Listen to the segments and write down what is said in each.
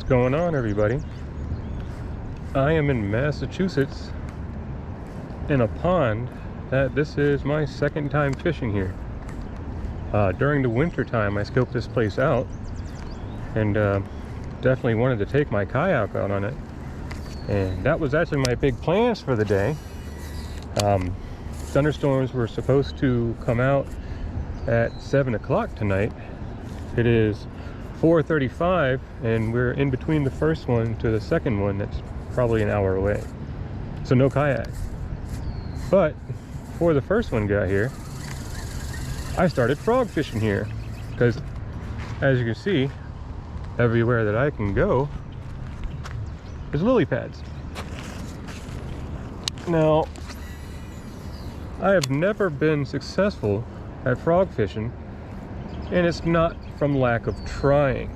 Going on, everybody? I am in Massachusetts in a pond that this is my second time fishing here. During the winter time I scoped this place out and definitely wanted to take my kayak out on it, and that was actually my big plans for the day. Thunderstorms were supposed to come out at 7 o'clock tonight. It is 4:35 and we're in between the first one to the second one that's probably an hour away, so no kayak. But before the first one got here, I started frog fishing here because, as you can see, everywhere that I can go is lily pads. Now, I have never been successful at frog fishing, and it's not from lack of trying.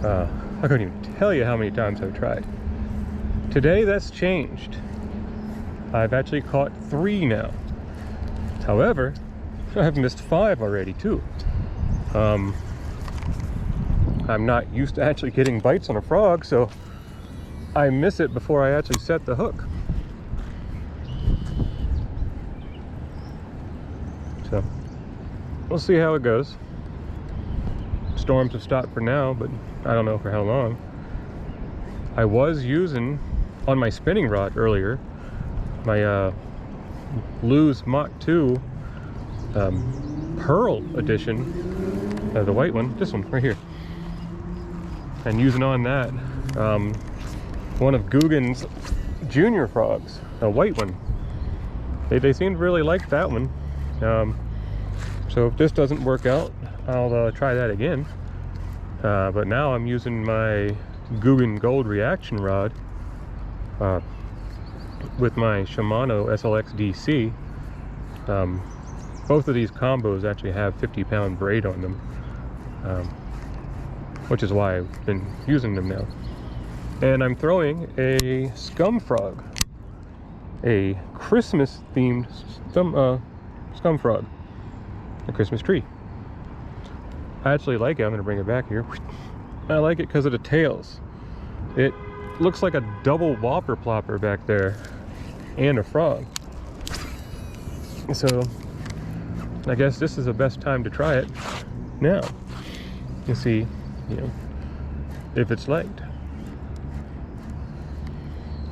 I couldn't even tell you how many times I've tried. Today that's changed. I've actually caught 3 now. However, I've missed 5 already too. I'm not used to actually getting bites on a frog, so I miss it before I actually set the hook. So we'll see how it goes. Storms have stopped for now, but I don't know for how long. I was using on my spinning rod earlier my Lew's Mach 2 Pearl edition, the white one, this one right here, and using on that one of Guggen's junior frogs, a white one. They seem to really like that one. So if this doesn't work out, I'll try that again. But now I'm using my Guggen Gold reaction rod with my Shimano SLX DC. Both of these combos actually have 50-pound braid on them, which is why I've been using them now. And I'm throwing a scum frog, a Christmas themed scum frog, a Christmas tree. I actually like it. I'm going to bring it back here. I like it because of the tails. It looks like a double whopper plopper back there and a frog. So I guess this is the best time to try it now to see, if it's liked.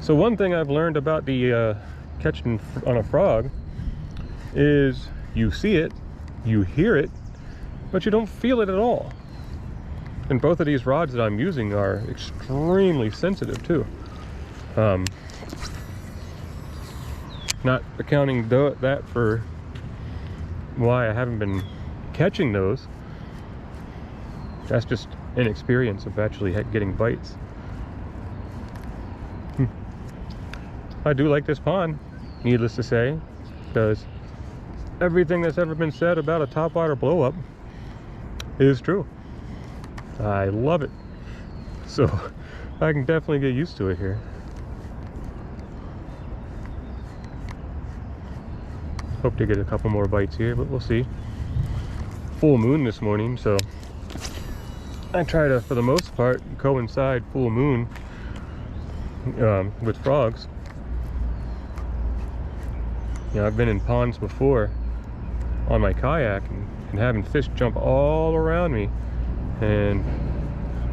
So one thing I've learned about the catching on a frog is you see it, you hear it, but you don't feel it at all. And both of these rods that I'm using are extremely sensitive too. Not accounting that for why I haven't been catching those. That's just inexperience of actually getting bites. I do like this pond, needless to say, because everything that's ever been said about a topwater blow up is true. I love it, so I can definitely get used to it here. Hope to get a couple more bites here, but we'll see. Full moon this morning, so I try to, for the most part, coincide full moon with frogs. I've been in ponds before on my kayak and having fish jump all around me and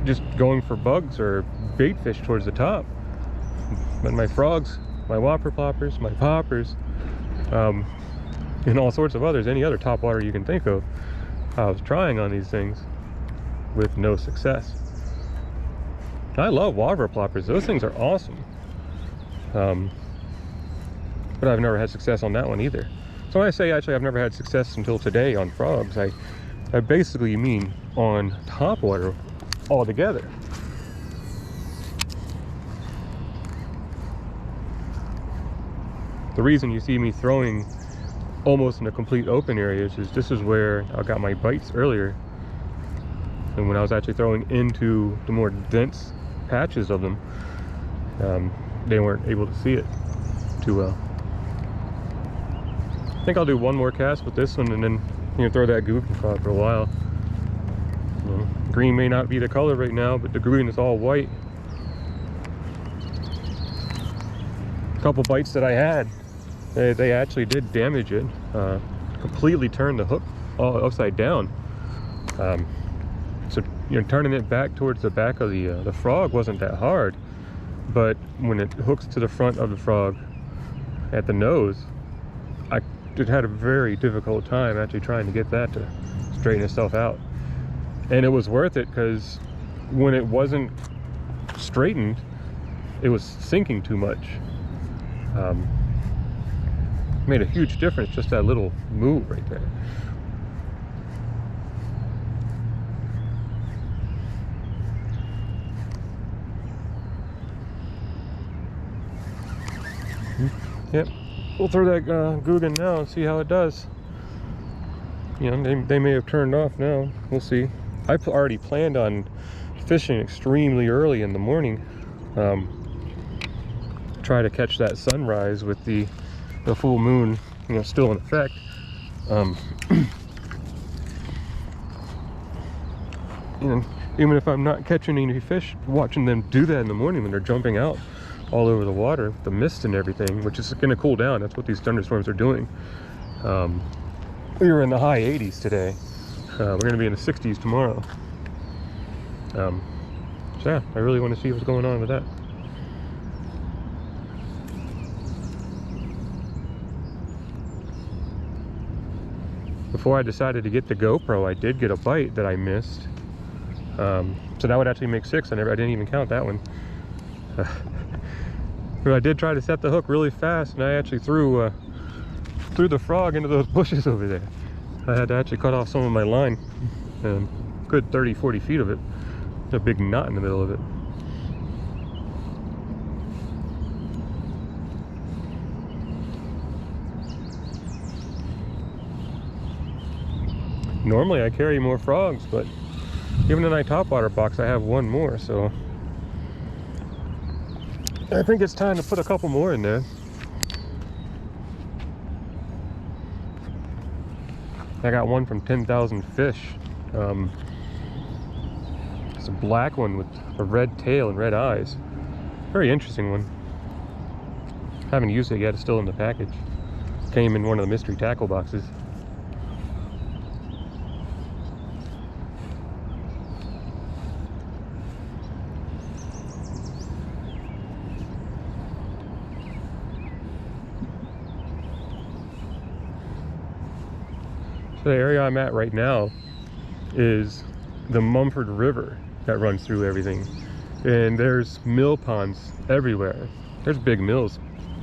just going for bugs or bait fish towards the top. But my frogs, my whopper ploppers, my poppers, and all sorts of others, any other topwater you can think of, I was trying on these things with no success. I love whopper ploppers. Those things are awesome. But I've never had success on that one either. So when I say actually I've never had success until today on frogs, I basically mean on topwater altogether. The reason you see me throwing almost in a complete open areas is this is where I got my bites earlier. And when I was actually throwing into the more dense patches of them, they weren't able to see it too well. I think I'll do one more cast with this one and then throw that Guggen frog for a while. Well, green may not be the color right now, but the green is all white. A couple bites that I had, they actually did damage it. Completely turned the hook all upside down. So turning it back towards the back of the frog wasn't that hard, but when it hooks to the front of the frog at the nose, I just had a very difficult time actually trying to get that to straighten itself out. And it was worth it, because when it wasn't straightened, it was sinking too much. Made a huge difference, just that little move right there. Yep, we'll throw that Guggen now and see how it does. They may have turned off now. We'll see. I already planned on fishing extremely early in the morning. Try to catch that sunrise with the full moon, still in effect. Even if I'm not catching any fish, watching them do that in the morning when they're jumping out all over the water, the mist and everything, which is going to cool down. That's what these thunderstorms are doing. We were in the high 80s today. We're going to be in the 60s tomorrow. So yeah, I really want to see what's going on with that. Before I decided to get the GoPro, I did get a bite that I missed. So that would actually make 6. I didn't even count that one. But I did try to set the hook really fast, and I actually threw the frog into those bushes over there. I had to actually cut off some of my line, good 30-40 feet of it. A big knot in the middle of it. Normally I carry more frogs, but even in my topwater box I have one more, so I think it's time to put a couple more in there. I got one from 10,000 Fish. It's a black one with a red tail and red eyes. Very interesting one. Haven't used it yet, it's still in the package. Came in one of the mystery tackle boxes. The area I'm at right now is the Mumford River that runs through everything, and there's mill ponds everywhere. There's big mills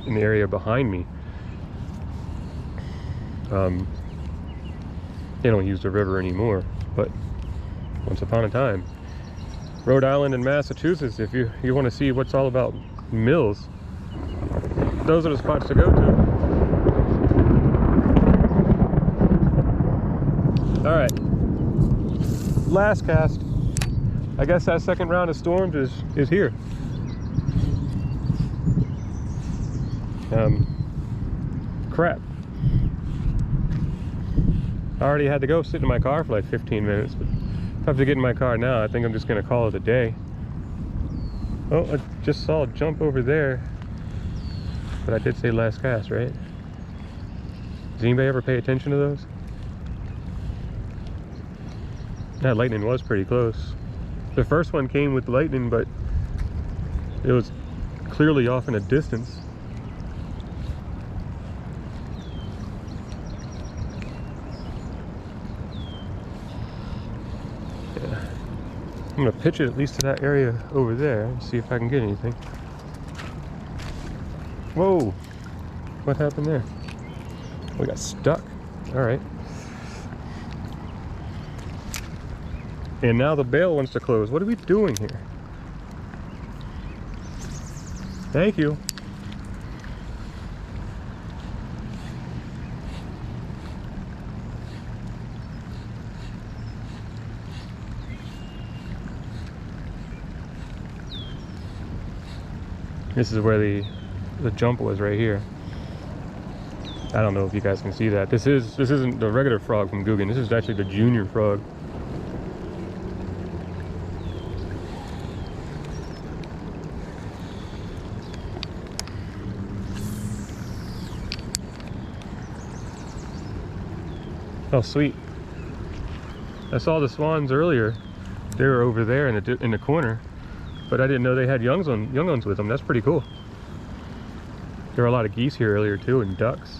in the area behind me. They don't use the river anymore, but once upon a time, Rhode Island and Massachusetts, if you want to see what's all about mills, those are the spots to go to. All right, last cast. I guess that second round of storms is here. Crap. I already had to go sit in my car for like 15 minutes, but if I have to get in my car now, I think I'm just gonna call it a day. Oh, I just saw a jump over there, but I did say last cast, right? Does anybody ever pay attention to those? That lightning was pretty close. The first one came with lightning, but it was clearly off in a distance. Yeah. I'm gonna pitch it at least to that area over there and see if I can get anything. Whoa! What happened there? We got stuck. All right. And now the bail wants to close. What are we doing here? Thank you. This is where the jump was, right here. I don't know if you guys can see that. This isn't the regular frog from Guggen. This is actually the junior frog. Oh, sweet. I saw the swans earlier. They were over there in the corner, but I didn't know they had young ones with them. That's pretty cool. There were a lot of geese here earlier too, and ducks.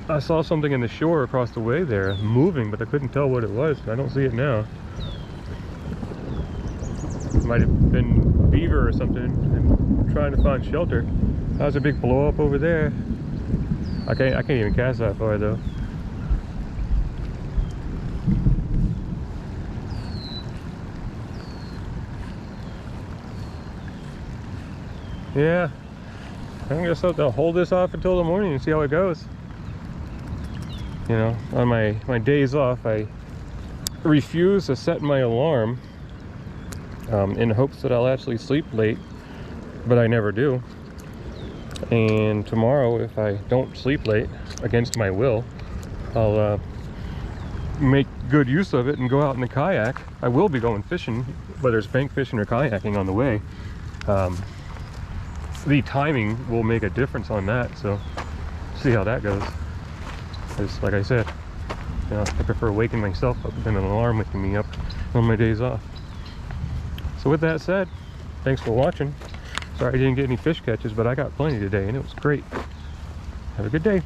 I saw something in the shore across the way there moving, but I couldn't tell what it was. I don't see it now. It might have been beaver or something and trying to find shelter. That was a big blow up over there. I can't even cast that far though. Yeah, I guess I'll hold this off until the morning and see how it goes. You know, on my days off, I refuse to set my alarm in hopes that I'll actually sleep late, but I never do. And tomorrow, if I don't sleep late against my will, I'll make good use of it and go out in the kayak. I will be going fishing, whether it's bank fishing or kayaking on the way. The timing will make a difference on that, so see how that goes. Because like I said, you know, I prefer waking myself up than an alarm waking me up on my days off. So with that said, thanks for watching. Sorry I didn't get any fish catches, but I got plenty today and it was great. Have a good day.